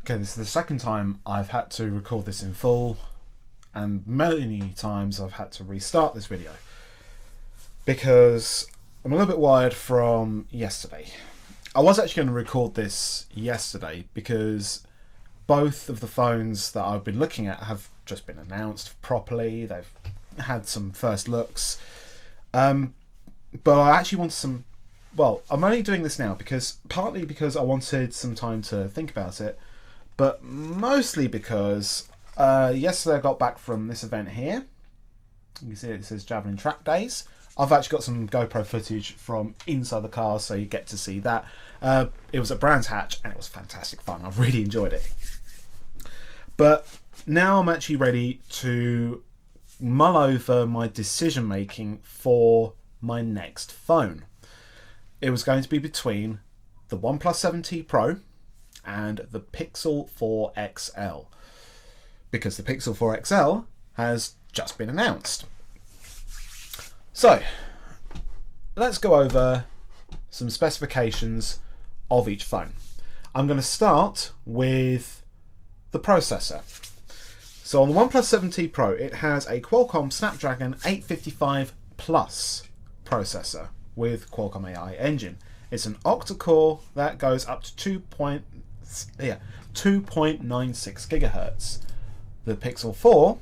Okay, this is the second time I've had to record this in full, and many times I've had to restart this video because I'm a little bit wired from yesterday. I was actually going to record this yesterday because both of the phones that I've been looking at have just been announced properly. They've had some first looks. But I actually wanted some... Well, I'm only doing this now partly because I wanted some time to think about it, but mostly because yesterday I got back from this event here. You can see it says Javelin Track Days. I've actually got some GoPro footage from inside the car, so you get to see that. It was at Brands Hatch, and it was fantastic fun. I've really enjoyed it. But now I'm actually ready to mull over my decision making for my next phone. It was going to be between the OnePlus 7T Pro and the Pixel 4 XL, because the Pixel 4 XL has just been announced. So let's go over some specifications of each phone. I'm going to start with the processor. So on the OnePlus 7T Pro, it has a Qualcomm Snapdragon 855 Plus processor with Qualcomm AI engine. It's an octa-core that goes up to 2.96 gigahertz. The Pixel 4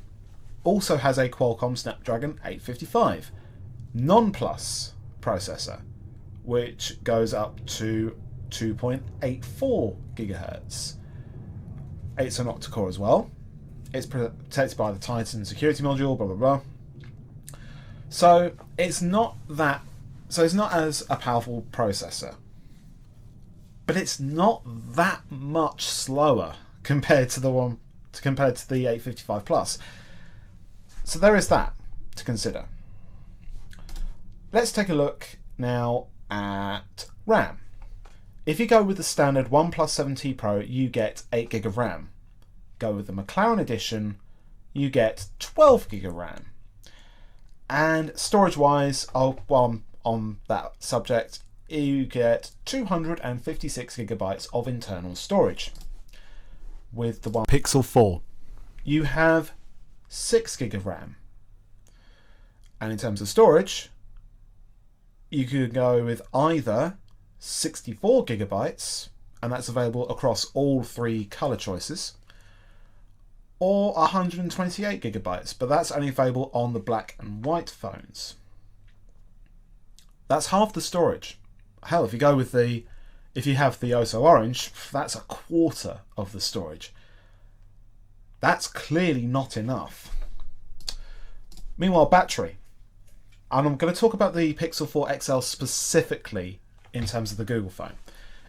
also has a Qualcomm Snapdragon 855 non-plus processor, which goes up to 2.84 gigahertz. It's an octa-core as well. It's protected by the Titan security module, blah blah blah. So it's not as a powerful processor, but it's not that much slower compared to the 855 Plus. So there is that to consider. Let's take a look now at RAM. If you go with the standard OnePlus 7T Pro, you get 8 GB of RAM. Go with the McLaren edition, you get 12 GB of RAM. And storage-wise, on that subject, you get 256 gigabytes of internal storage. With the Pixel 4, you have 6 GB of RAM. And in terms of storage, you could go with either 64 gigabytes, and that's available across all three color choices, or 128 gigabytes, but that's only available on the black and white phones. That's half the storage. Hell, if you have the OSO Orange, that's a quarter of the storage. That's clearly not enough. Meanwhile, battery. And I'm going to talk about the Pixel 4 XL specifically in terms of the Google phone.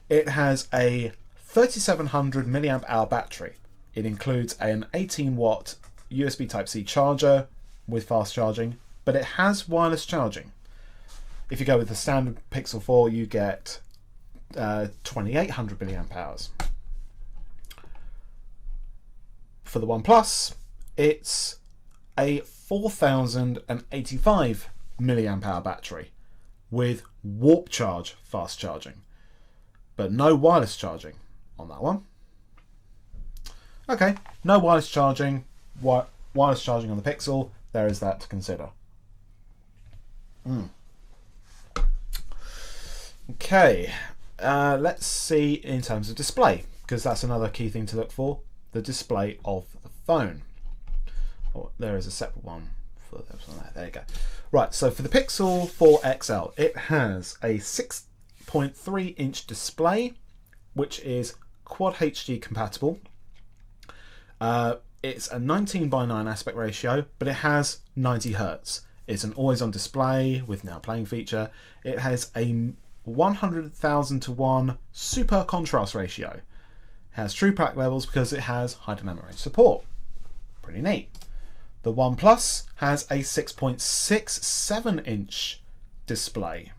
It has a 3700 milliamp hour battery. It includes an 18 watt USB Type-C charger with fast charging, but it has wireless charging. If you go with the standard Pixel 4, you get 2800 milliamp hours. For the OnePlus, it's a 4085 milliamp hour battery with warp charge fast charging, but no wireless charging on that one. Okay, no wireless charging. Wireless charging on the Pixel. There is that to consider. Okay, let's see in terms of display, because that's another key thing to look for, the display of the phone. Oh, there is a separate one for that. There you go. Right, so for the Pixel 4 XL, it has a 6.3 inch display, which is Quad HD compatible. It's a 19:9 aspect ratio, but it has 90 Hz. It's an always-on display with Now Playing feature. It has a 100,000 to 1 super contrast ratio. It has true pack levels because it has high dynamic range support. Pretty neat. The OnePlus has a 6.67 inch display.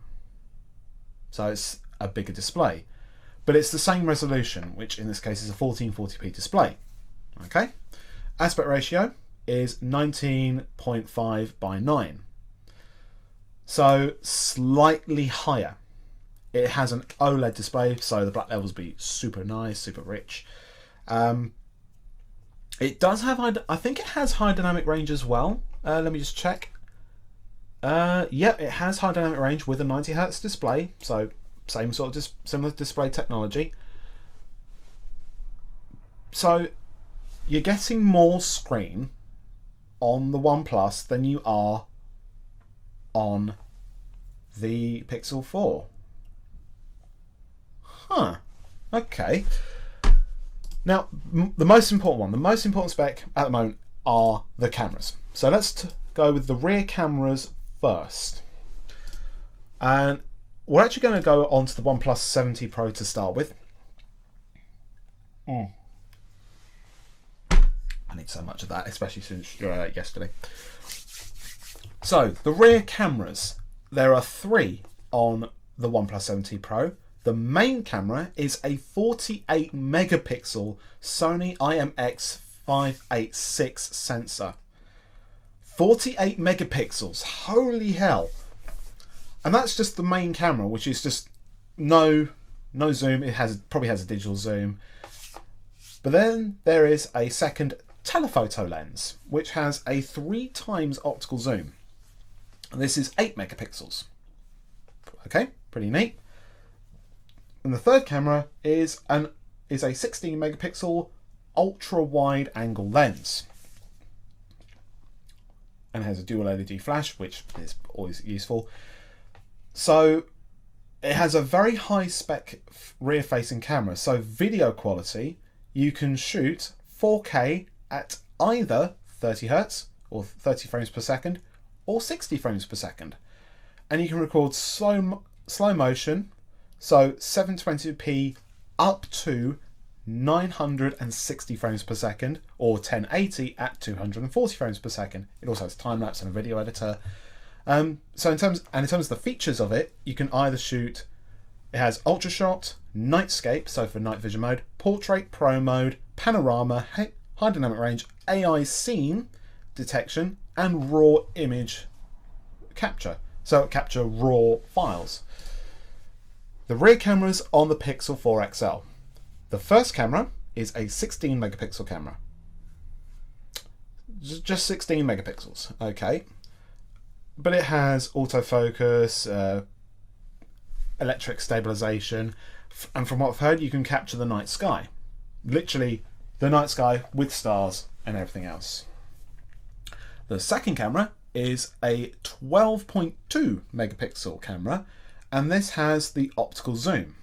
So it's a bigger display. But it's the same resolution, which in this case is a 1440p display. Okay? Aspect ratio is 19.5 by 9. So slightly higher. It has an OLED display, so the black levels be super nice, super rich. It does have I think it has high dynamic range as well. Let me just check. Yep, it has high dynamic range with a 90Hz display, so same sort of similar display technology. So you're getting more screen on the OnePlus than you are on the Pixel 4. Huh. Okay. Now, the most important spec at the moment are the cameras. So let's go with the rear cameras first. And we're actually going to go on to the OnePlus 7T Pro to start with. I need so much of that, especially since yesterday. So, the rear cameras. There are 3 on the OnePlus 7T Pro. The main camera is a 48 megapixel Sony IMX586 sensor. 48 megapixels, holy hell. And that's just the main camera, which is just no zoom. It probably has a digital zoom. But then there is a second telephoto lens, which has a 3 times optical zoom. And this is 8 megapixels. Okay, pretty neat. And the third camera is a 16 megapixel ultra wide angle lens. And has a dual LED flash, which is always useful. So it has a very high spec rear facing camera. So video quality, you can shoot 4K at either 30 Hz or 30 frames per second or 60 frames per second. And you can record slow motion, so 720p up to 960 frames per second, or 1080 at 240 frames per second. It also has time lapse and a video editor. So in terms of the features of it, you can either shoot. It has ultra shot, nightscape, so for night vision mode, portrait pro mode, panorama, high dynamic range, AI scene detection, and raw image capture. So it capture raw files. The rear cameras on the Pixel 4 XL. The first camera is a 16 megapixel camera. Just 16 megapixels, okay. But it has autofocus, electric stabilization, and from what I've heard, you can capture the night sky. Literally, the night sky with stars and everything else. The second camera is a 12.2 megapixel camera, and this has the optical zoom.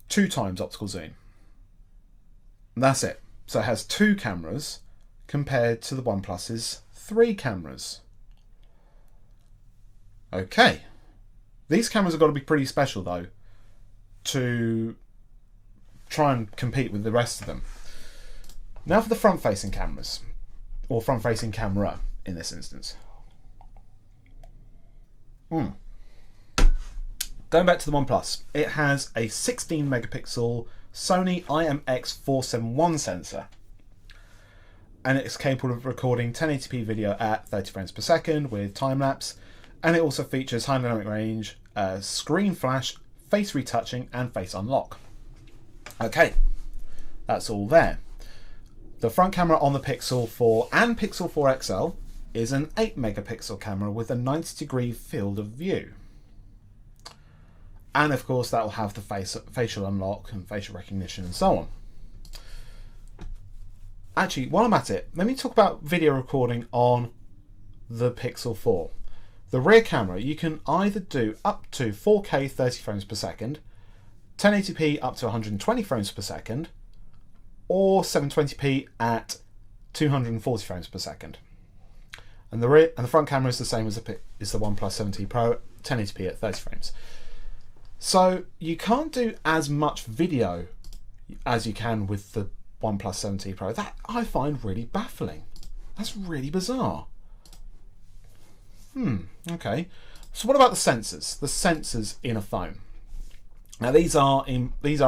2 times optical zoom. And that's it. So it has 2 cameras compared to the OnePlus's 3 cameras. Okay. These cameras have got to be pretty special though to try and compete with the rest of them. Now for the front-facing cameras, or front-facing camera in this instance. Going back to the OnePlus, it has a 16 megapixel Sony IMX471 sensor, and it's capable of recording 1080p video at 30 frames per second with time lapse, and it also features high dynamic range, screen flash, face retouching, and face unlock. Okay, that's all there. The front camera on the Pixel 4 and Pixel 4 XL is an 8 megapixel camera with a 90-degree field of view. And of course that will have the facial unlock and facial recognition and so on. Actually, while I'm at it, let me talk about video recording on the Pixel 4. The rear camera, you can either do up to 4K 30 frames per second, 1080p up to 120 frames per second, or 720p at 240 frames per second. And the front camera is the same as the OnePlus 7T Pro, 1080p at 30 frames. So you can't do as much video as you can with the OnePlus 7T Pro. That I find really baffling. That's really bizarre. Okay. So what about the sensors? The sensors in a phone. Now these are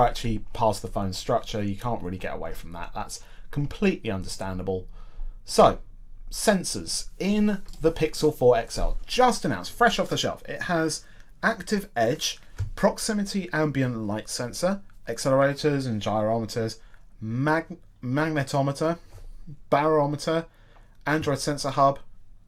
actually part of the phone's structure. You can't really get away from that. That's completely understandable. So, sensors in the Pixel 4 XL, just announced, fresh off the shelf. It has active edge, proximity ambient light sensor, accelerometers and gyrometers, magnetometer, barometer, Android sensor hub,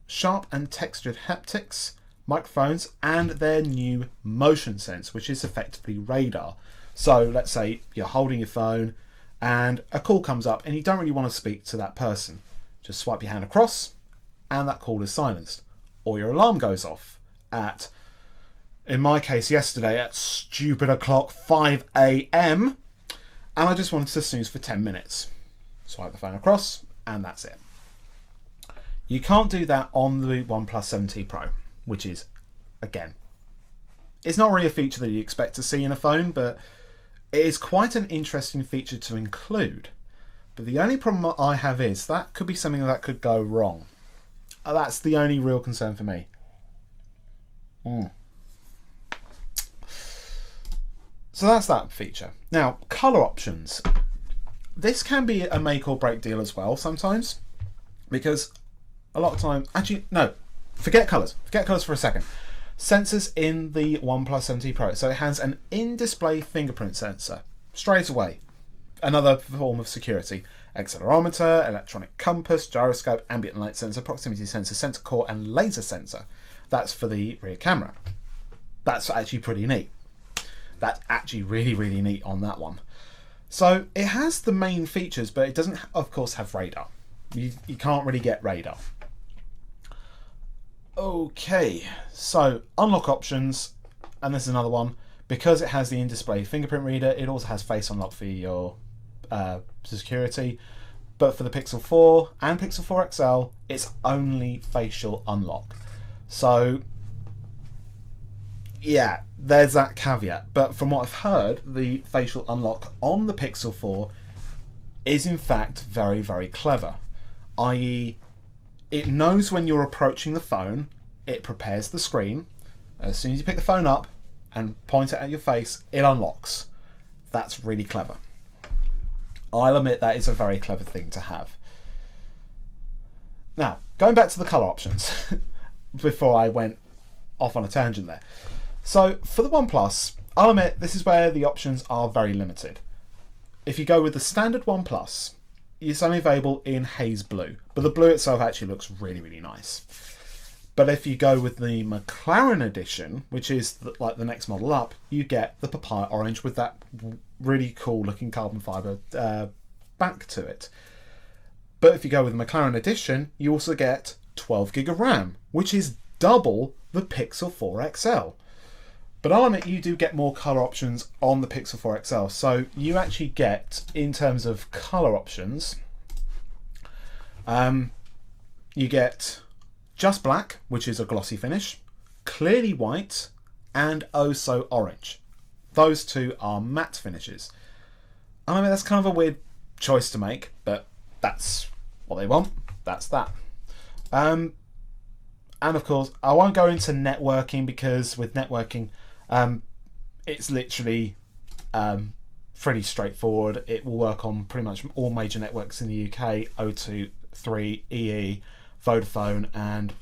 sharp and textured haptics, microphones, and their new motion sense, which is effectively radar. So let's say you're holding your phone and a call comes up and you don't really want to speak to that person. Just swipe your hand across and that call is silenced. Or your alarm goes off at, in my case yesterday, at stupid o'clock 5 a.m. and I just wanted to snooze for 10 minutes. Swipe the phone across and that's it. You can't do that on the OnePlus 7T Pro, which is, again, it's not really a feature that you expect to see in a phone, but it is quite an interesting feature to include. But the only problem I have is that could be something that could go wrong. That's the only real concern for me. So that's that feature. Now, colour options. This can be a make or break deal as well sometimes, because a lot of time, actually, no, forget colours. Forget colours for a second. Sensors in the OnePlus 7T Pro. So it has an in-display fingerprint sensor straight away. Another form of security. Accelerometer, electronic compass, gyroscope, ambient light sensor, proximity sensor, sensor core, and laser sensor. That's for the rear camera. That's actually pretty neat. That's actually really, really neat on that one. So it has the main features, but it doesn't, of course, have radar. You can't really get radar. Okay, so unlock options, and this is another one. Because it has the in-display fingerprint reader, it also has face unlock for your security. But for the Pixel 4 and Pixel 4 XL, it's only facial unlock. So yeah, there's that caveat. But from what I've heard, the facial unlock on the Pixel 4 is in fact very, very clever. I.e., it knows when you're approaching the phone, it prepares the screen. As soon as you pick the phone up and point it at your face, it unlocks. That's really clever. I'll admit that is a very clever thing to have. Now, going back to the colour options, before I went off on a tangent there. So, for the OnePlus, I'll admit this is where the options are very limited. If you go with the standard OnePlus, it's only available in haze blue, but the blue itself actually looks really, really nice. But if you go with the McLaren edition, which is like the next model up, you get the papaya orange with that really cool looking carbon fibre back to it. But if you go with the McLaren edition, you also get 12 gig of RAM, which is double the Pixel 4 XL. But I'll admit you do get more colour options on the Pixel 4 XL. So you actually get, in terms of colour options, you get just black, which is a glossy finish, clearly white, and oh so orange. Those two are matte finishes. And I mean, that's kind of a weird choice to make, but that's what they want. That's that. And of course, I won't go into networking, because with networking, it's literally pretty straightforward. It will work on pretty much all major networks in the UK: O2, 3, EE, Vodafone, and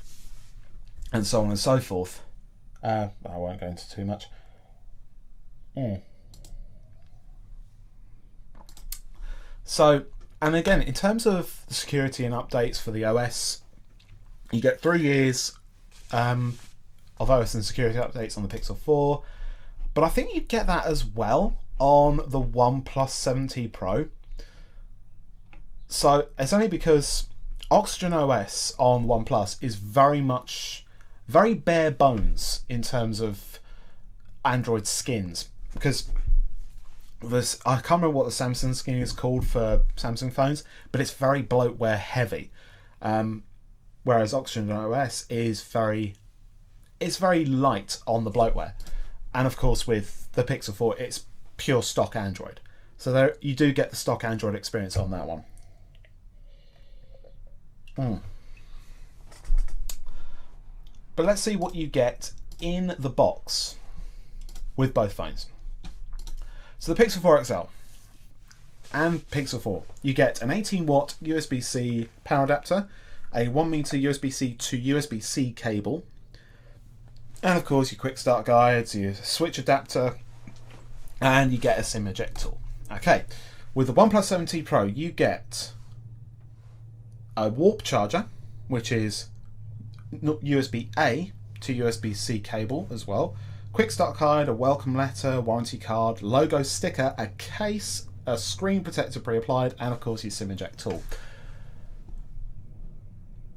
so on and so forth. I won't go into too much. So, and again, in terms of the security and updates for the OS, you get 3 years of OS and security updates on the Pixel 4, but I think you get that as well on the OnePlus 7T Pro. So it's only because Oxygen OS on OnePlus is very bare bones in terms of Android skins, because I can't remember what the Samsung skin is called for Samsung phones, but it's very bloatware heavy. Whereas Oxygen OS is very light on the bloatware. And of course with the Pixel 4 it's pure stock Android. So there you do get the stock Android experience on that one. But let's see what you get in the box with both phones. So the Pixel 4 XL and Pixel 4, you get an 18 watt USB-C power adapter, a 1 meter USB-C to USB-C cable, and of course your quick start guides, your switch adapter, and you get a SIM eject tool. Okay, With the OnePlus 7T Pro, you get a warp charger, which is USB-A to USB-C cable as well, quick start guide, a welcome letter, warranty card, logo sticker, a case, a screen protector pre-applied, and of course your SIM eject tool.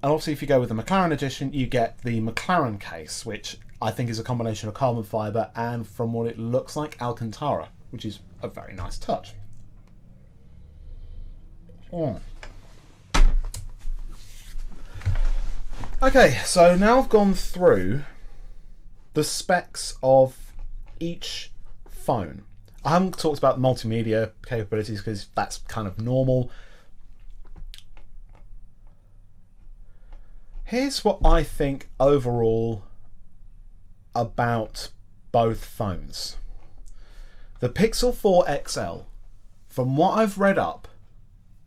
And obviously if you go with the McLaren edition, you get the McLaren case, which I think is a combination of carbon fibre and, from what it looks like, Alcantara, which is a very nice touch. Okay, so now I've gone through the specs of each phone. I haven't talked about multimedia capabilities because that's kind of normal. Here's what I think overall about both phones. The Pixel 4 XL, from what I've read up,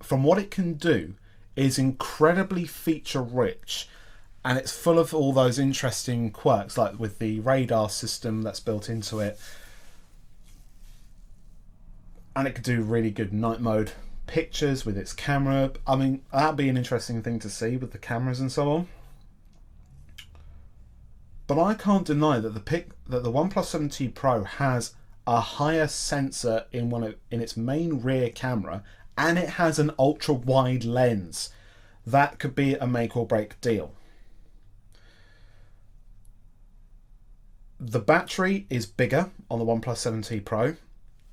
from what it can do, is incredibly feature rich, and it's full of all those interesting quirks, like with the radar system that's built into it, and it could do really good night mode pictures with its camera. I mean, that'd be an interesting thing to see with the cameras and so on. But I can't deny that the OnePlus 7T Pro has a higher sensor in its main rear camera, and it has an ultra wide lens. That could be a make or break deal. The battery is bigger on the OnePlus 7T Pro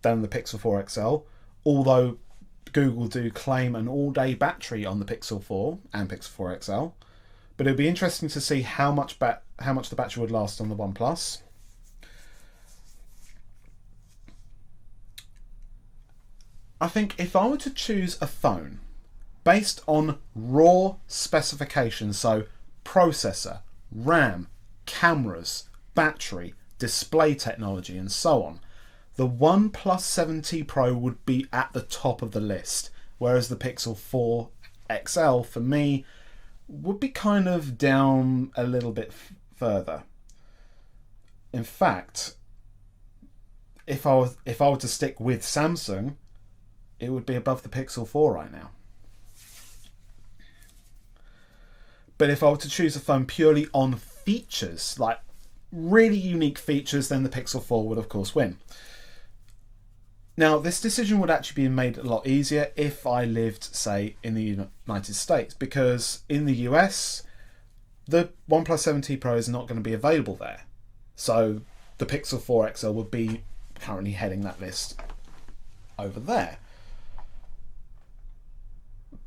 than the Pixel 4 XL, although Google do claim an all-day battery on the Pixel 4 and Pixel 4 XL. But it'd be interesting to see how much the battery would last on the OnePlus. I think if I were to choose a phone based on raw specifications, so processor, RAM, cameras, battery, display technology, and so on, the OnePlus 7T Pro would be at the top of the list, whereas the Pixel 4 XL, for me, would be kind of down a little bit further. In fact, if I were to stick with Samsung, it would be above the Pixel 4 right now. But if I were to choose a phone purely on features, like really unique features, then the Pixel 4 would of course win. Now, this decision would actually be made a lot easier if I lived, say, in the United States, because in the US, the OnePlus 7T Pro is not going to be available there. So the Pixel 4 XL would be currently heading that list over there.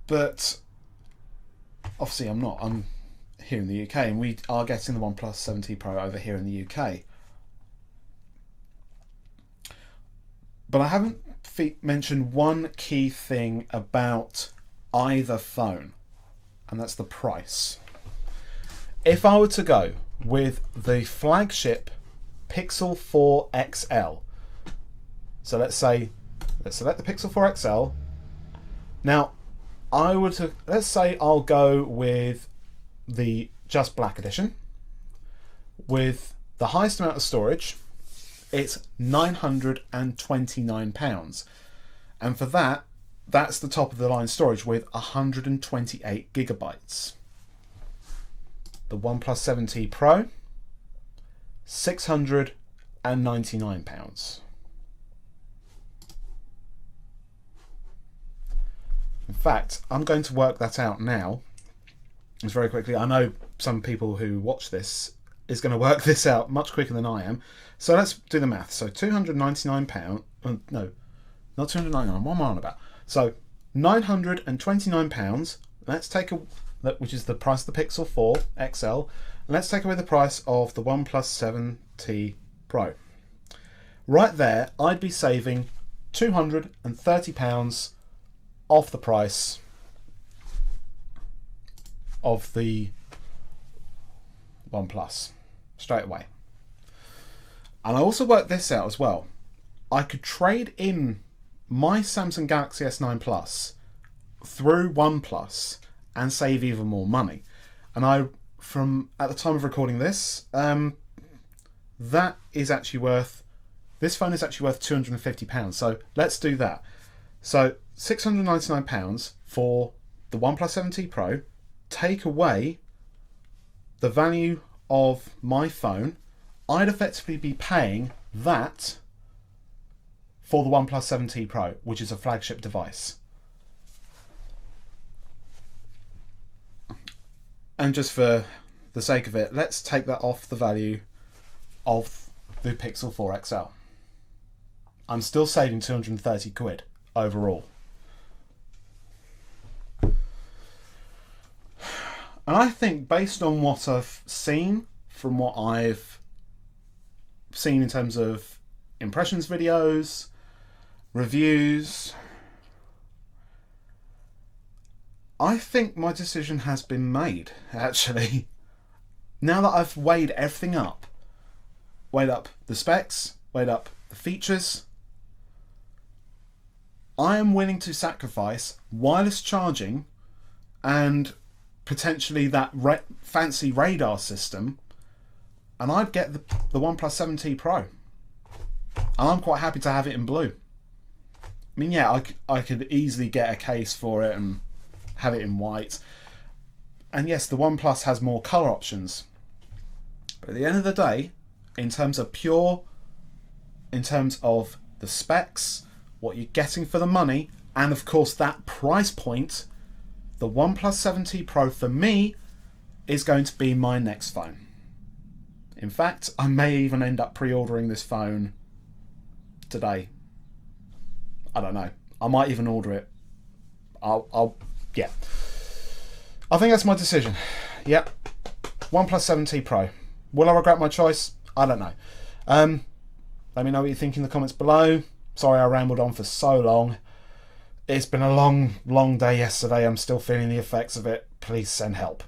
But obviously I'm not. I'm here in the UK, and we are getting the OnePlus 7T Pro over here in the UK. But I haven't mentioned one key thing about either phone, and that's the price. If I were to go with the flagship Pixel 4 XL, so let's select the Pixel 4 XL. Now, let's say I'll go with the just black edition with the highest amount of storage. It's £929, and for that's the top of the line storage with 128 gigabytes. The OnePlus 7T Pro, £699. In fact, I'm going to work that out now. Just very quickly. I know some people who watch this is going to work this out much quicker than I am. So let's do the math. So £299. No, not £299. What am I on about? So £929. Let's take which is the price of the Pixel 4 XL. Let's take away the price of the OnePlus 7T Pro. Right there, I'd be saving £230 off the price of the OnePlus straight away. And I also worked this out as well. I could trade in my Samsung Galaxy S9 Plus through OnePlus and save even more money. And at the time of recording this, this phone is actually worth £250. So let's do that. So £699 for the OnePlus 7T Pro, take away the value of my phone, I'd effectively be paying that for the OnePlus 7T Pro, which is a flagship device. And just for the sake of it, let's take that off the value of the Pixel 4 XL. I'm still saving 230 quid overall. And I think based on what I've seen, from what I've seen in terms of impressions videos, reviews, I think my decision has been made, actually. Now that I've weighed everything up, weighed up the specs, weighed up the features, I am willing to sacrifice wireless charging and potentially that fancy radar system, and I'd get the OnePlus 7T Pro. And I'm quite happy to have it in blue. I mean, yeah, I could easily get a case for it and have it in white. And yes, the OnePlus has more colour options. But at the end of the day, in terms of the specs, what you're getting for the money, and of course that price point, the OnePlus 7T Pro for me is going to be my next phone. In fact, I may even end up pre-ordering this phone today. I don't know. I might even order it. Yeah. I think that's my decision. Yep. OnePlus 7T Pro. Will I regret my choice? I don't know. Let me know what you think in the comments below. Sorry I rambled on for so long. It's been a long day yesterday. I'm still feeling the effects of it. Please send help.